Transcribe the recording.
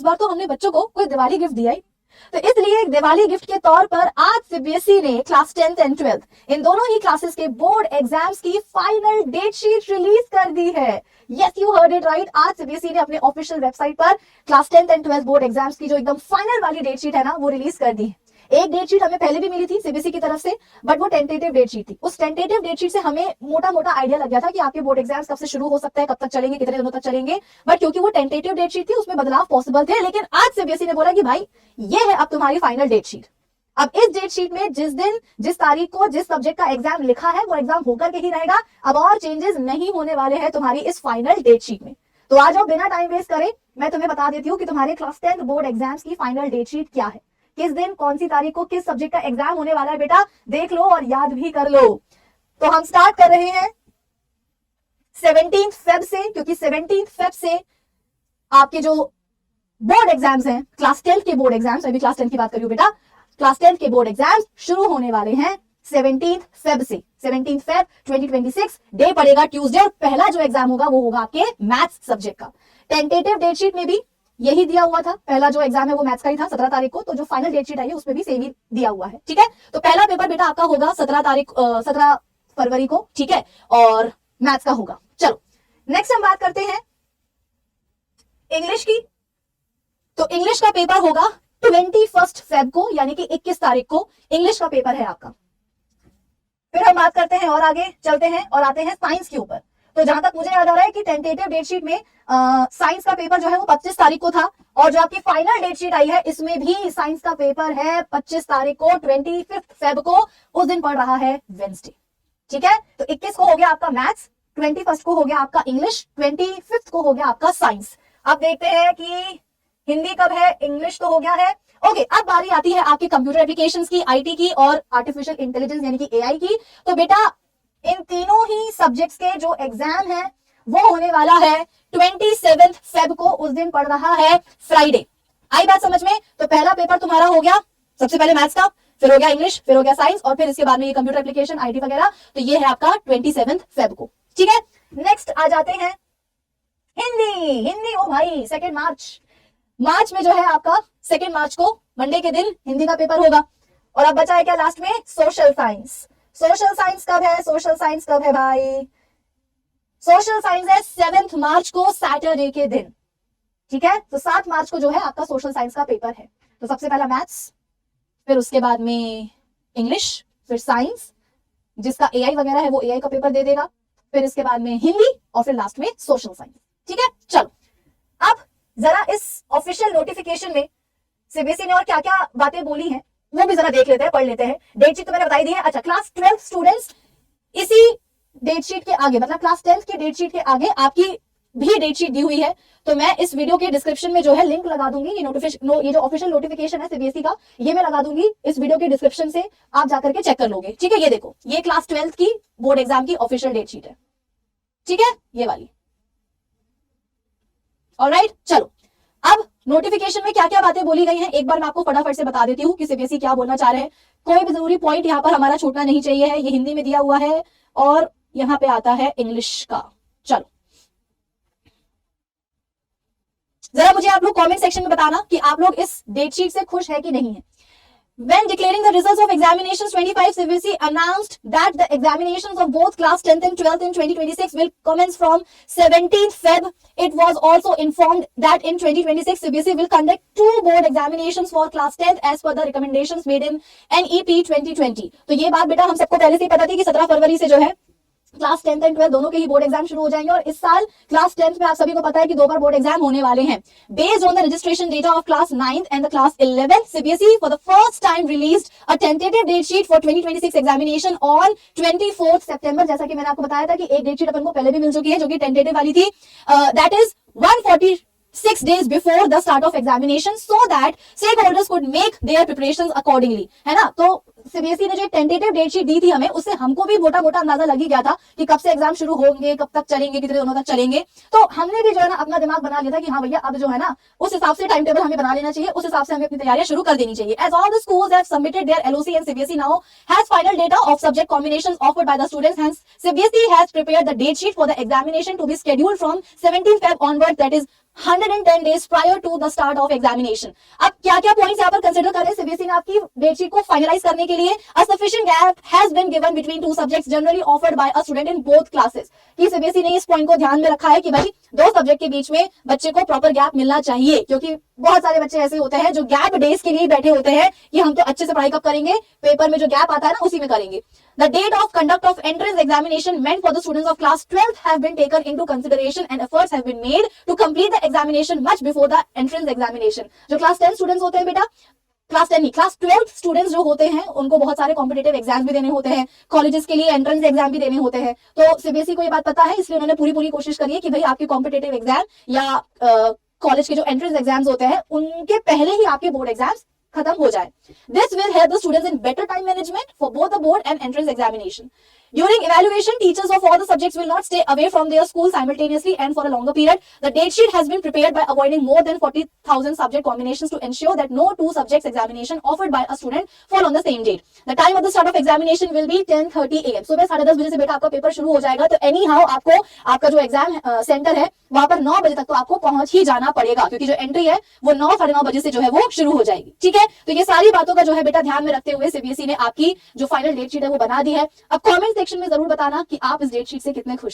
बार तो हमने बच्चों को कोई दिवाली गिफ्ट दिया ही, तो इसलिए दिवाली गिफ्ट के तौर पर आज सीबीएसई ने क्लास 10th एंड 12th इन दोनों ही क्लासेस के बोर्ड एग्जाम्स की फाइनल डेट शीट रिलीज कर दी है। Yes, you heard it right. आज सीबीएसई ने अपने ऑफिशियल वेबसाइट पर class 10th and 12th board exams की जो एकदम फाइनल वाली डेट शीट है ना, वो रिलीज कर दी है। एक डेट शीट हमें पहले भी मिली थी सीबीएसई की तरफ से, बट वो टेंटेटिव डेट शीट थी। उस टेंटेटिव डेट शीट से हमें मोटा मोटा आइडिया लग गया था कि आपके बोर्ड एग्जाम्स कब से शुरू हो सकता है, कब तक चलेंगे, कितने दिनों तक चलेंगे, बट क्योंकि वो टेंटेटिव डेट शीट थी उसमें बदलाव पॉसिबल थे। लेकिन आज सीबीएसई ने बोला कि भाई ये है अब तुम्हारी फाइनल डेट शीट। अब इस डेट शीट में जिस दिन जिस तारीख को जिस सब्जेक्ट का एग्जाम लिखा है वो एग्जाम होकर के ही रहेगा। अब और चेंजेस नहीं होने वाले हैं तुम्हारी इस फाइनल डेट शीट में। तो आ जाओ, बिना टाइम वेस्ट करे मैं तुम्हें बता देती हूँ कि तुम्हारे क्लास 10th बोर्ड एग्जाम्स की फाइनल डेट शीट क्या है, किस दिन कौन सी तारीख को किस सब्जेक्ट का एग्जाम होने वाला है। बेटा देख लो और याद भी कर लो। तो हम स्टार्ट कर रहे हैं 17 फेब से, क्योंकि 17 फेब से आपके जो बोर्ड एग्जाम्स हैं, क्लास 10th के बोर्ड एग्जाम्स, मैं भी क्लास 10th की बात कर रही हूं बेटा, क्लास 10th के बोर्ड एग्जाम्स शुरू होने वाले हैं 17 फेब से। 17 फेब 2026 डे पड़ेगा ट्यूसडे, और पहला जो एग्जाम होगा वो होगा आपके मैथ्स सब्जेक्ट का। टेंटेटिव डेट शीट में भी यही दिया हुआ था, पहला जो एग्जाम है वो मैथ्स का ही था 17 तारीख को, तो जो फाइनल डेट शीट आई है उसमें भी सेम ही दिया हुआ है। ठीक है, तो पहला पेपर बेटा आपका होगा 17 फरवरी को, ठीक है, और मैथ्स का होगा। चलो नेक्स्ट हम बात करते हैं इंग्लिश की। तो इंग्लिश का पेपर होगा 21 फेब को, यानी कि 21 तारीख को इंग्लिश का पेपर है आपका। फिर हम बात करते हैं और आगे चलते हैं और आते हैं साइंस के ऊपर। तो जहां तक मुझे याद आ रहा है कि टेंटेटिव डेट शीट में साइंस का पेपर जो है वो 25 तारीख को था, और जो आपकी फाइनल डेट शीट आई है इसमें भी साइंस का पेपर है 25 तारीख को, 25 फेब को, उस दिन पड़ रहा है वेंसडे। ठीक है, तो 21 को हो गया आपका मैथ्स, 21 को हो गया आपका इंग्लिश, 25 को हो गया आपका साइंस। अब देखते हैं कि हिंदी कब है, इंग्लिश तो हो गया है। ओके, अब बारी आती है आपके कंप्यूटर एप्लीकेशंस की, आईटी की और आर्टिफिशियल इंटेलिजेंस यानी कि एआई की। तो बेटा इन तीनों ही सब्जेक्ट्स के जो एग्जाम है वो होने वाला है 27 फेब को, उस दिन पड़ रहा है फ्राइडे। आई बात समझ में? तो पहला पेपर तुम्हारा हो गया सबसे पहले मैथ्स का, फिर हो गया इंग्लिश, फिर हो गया साइंस, और फिर इसके बाद में ये कंप्यूटर एप्लीकेशन, आईटी वगैरह। तो ये है आपका 27 फेब को। ठीक है, नेक्स्ट आ जाते हैं हिंदी। हिंदी ओ भाई 2 मार्च में जो है आपका 2 मार्च को मंडे के दिन हिंदी का पेपर होगा। और अब बचा है क्या लास्ट में, सोशल साइंस। सोशल साइंस कब है, सोशल साइंस कब है भाई, सोशल साइंस है 7 मार्च को सैटरडे के दिन। ठीक है, तो 7 मार्च को जो है आपका सोशल साइंस का पेपर है। तो सबसे पहला मैथ्स, फिर उसके बाद में इंग्लिश, फिर साइंस, जिसका एआई वगैरह है वो एआई का पेपर दे देगा, फिर इसके बाद में हिंदी, और फिर लास्ट में सोशल साइंस। ठीक है, चलो अब जरा इस ऑफिशियल नोटिफिकेशन में सीबीएसई ने और क्या क्या बातें बोली हैं वो भी जरा देख लेते हैं, पढ़ लेते हैं। डेट शीट तो मैंने बताई दी है। अच्छा, क्लास 12 स्टूडेंट्स इसी डेट शीट के आगे, मतलब क्लास 10th की डेट शीट के आगे आपकी भी डेट शीट दी हुई है। तो मैं इस वीडियो के डिस्क्रिप्शन में जो है लिंक लगा दूंगी, ये जो ऑफिशियल नोटिफिकेशन है सीबीएसई का, ये मैं लगा दूंगी इस वीडियो के डिस्क्रिप्शन से, आप जाकर के चेक कर लोगे। ठीक है, ये देखो, ये क्लास 12th की बोर्ड एग्जाम की ऑफिशियल डेट शीट है। ठीक है, ये वाली। ऑलराइट, चलो अब नोटिफिकेशन में क्या क्या बातें बोली गई हैं एक बार मैं आपको फटाफट से बता देती हूँ कि सीबीएसई क्या बोलना चाह रहे हैं। कोई भी जरूरी पॉइंट यहाँ पर हमारा छूटना नहीं चाहिए है। ये हिंदी में दिया हुआ है और यहाँ पे आता है इंग्लिश का। चलो जरा मुझे आप लोग कमेंट सेक्शन में बताना कि आप लोग इस डेट शीट से खुश है कि नहीं है। When declaring the results of examinations 25, CBSE announced that the examinations of both class 10th and 12th in 2026 will commence from 17th Feb. It was also informed that in 2026, CBSE will conduct 2 board examinations for class 10th as per the recommendations made in NEP 2020. तो ये बात बेटा हम सबको पहले से ही पता थी कि 17 फरवरी से जो है क्लास 10th एंड 12th दोनों के ही बोर्ड एग्जाम शुरू हो जाएंगे। और इस साल क्लास 10th में आप सभी को पता है कि 2 बार बोर्ड एग्जाम होने वाले हैं। Based on the registration data of class 9th and the class 11th, CBSE for the first time released a tentative date sheet for 2026 examination on 24 September. जैसा कि मैंने आपको बताया था कि एक डेट शीट अपन को पहले भी मिल चुकी है जो कि टेंटेटिव वाली थी, that is 146 days before the start of examination so that stakeholders could make their preparations accordingly, है ना। तो सीबीएसई ने जो टेंटेटिव डेट शीट दी थी हमें, उससे हमको भी मोटा मोटा अंदाजा लग ही गया था कि कब से एग्जाम शुरू होंगे, कब तक चलेंगे, कितने दिनों तक चलेंगे। तो हमने भी जो है ना अपना दिमाग बना लिया था कि हाँ भैया अब जो है ना उस हिसाब से टाइम टेबल हमें बना लेना चाहिए, उस हिसाब से हमें अपनी तैयारियां शुरू कर देनी चाहिए। As all the schools have submitted their LOC and CBSE now has final data of subject combinations offered by the students, hence CBSE has prepared the date sheet for the examination to be scheduled from 17 Feb onward, that is 110 days prior to the start of examination. अब क्या क्या points यहाँ पर consider करें CBSE ने आपकी date sheet को finalise करने के लिए? A sufficient gap has been given between two subjects generally offered by a student in both classes. कि सीबीएसई ने इस पॉइंट को ध्यान में रखा है कि भाई दो सब्जेक्ट के बीच में बच्चे को प्रॉपर गैप मिलना चाहिए, क्योंकि बहुत सारे बच्चे ऐसे होते हैं जो गैप डेज के लिए बैठे होते हैं कि हम तो अच्छे से पढ़ाई कब करेंगे, पेपर में जो गैप आता है ना उसी में करेंगे. The date of conduct of entrance examination meant for the students of class 12th have been taken into consideration and efforts have been made to complete the examination much before the entrance examination. जो class 10 students होते हैं बेटा, class 10 नहीं, class 12 students जो होते हैं उनको बहुत सारे कॉम्पिटेटिव एग्जाम्स भी देने होते हैं, कॉलेजेस के लिए एंट्रेंस एग्जाम भी देने होते हैं. तो सीबीएसई को ये बात पता है, इसलिए उन्होंने पूरी कोशिश करी है कि भाई आपके कॉम्पिटेटिव एग्जाम या कॉलेज के जो एंट्रेंस एग्जाम्स होते हैं उनके पहले ही आपके बोर्ड एग्जाम्स खत्म हो जाए. This will help the students in better time management for both the board and entrance examination. During evaluation, teachers of all the subjects will not stay away from their school simultaneously and for a longer period. The date sheet has been prepared by avoiding more than 40,000 subject combinations to ensure that no two subjects examination offered by a student fall on the same date. The time of the start of examination will be 10:30 AM. सुबह 10:30 बजे से बेटा आपका paper शुरू हो जाएगा. तो any how आपको आपका जो एग्जाम सेंटर है वहां पर 9 बजे तक तो आपको पहुंच ही जाना पड़ेगा, क्योंकि जो एंट्री है वो 9 साढ़े 9 बजे से जो है वो शुरू हो जाएगी. ठीक है, तो ये सारी बातों का जो है बेटा ध्यान में रखते हुए सीबीएसई ने आपकी जो फाइनल डेट शीट है वो बना दी है. अब कमेंट सेक्शन में जरूर बताना कि आप इस डेट शीट से कितने खुश